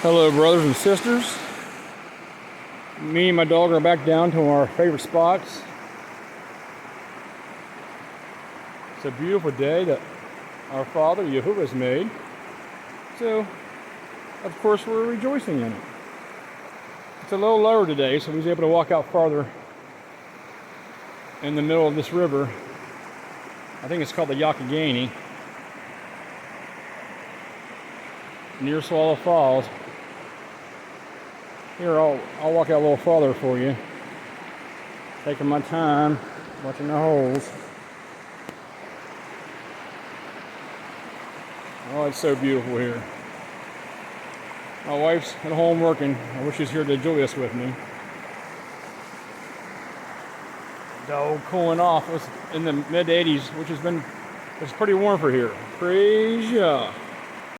Hello, brothers and sisters. Me and my dog are back down to our favorite spots. It's a beautiful day that our Father Yahuwah has made. So, of course, we're rejoicing in it. It's a little lower today, so we was able to walk out farther in the middle of this river. I think it's called the Yakagani, near Swallow Falls. Here, I'll walk out a little farther for you. Taking my time, watching the holes. Oh, it's so beautiful here. My wife's at home working. I wish she's here to enjoy this with me. Dog cooling off. It was in the mid-80s, which it's pretty warm for here. Praise Yah.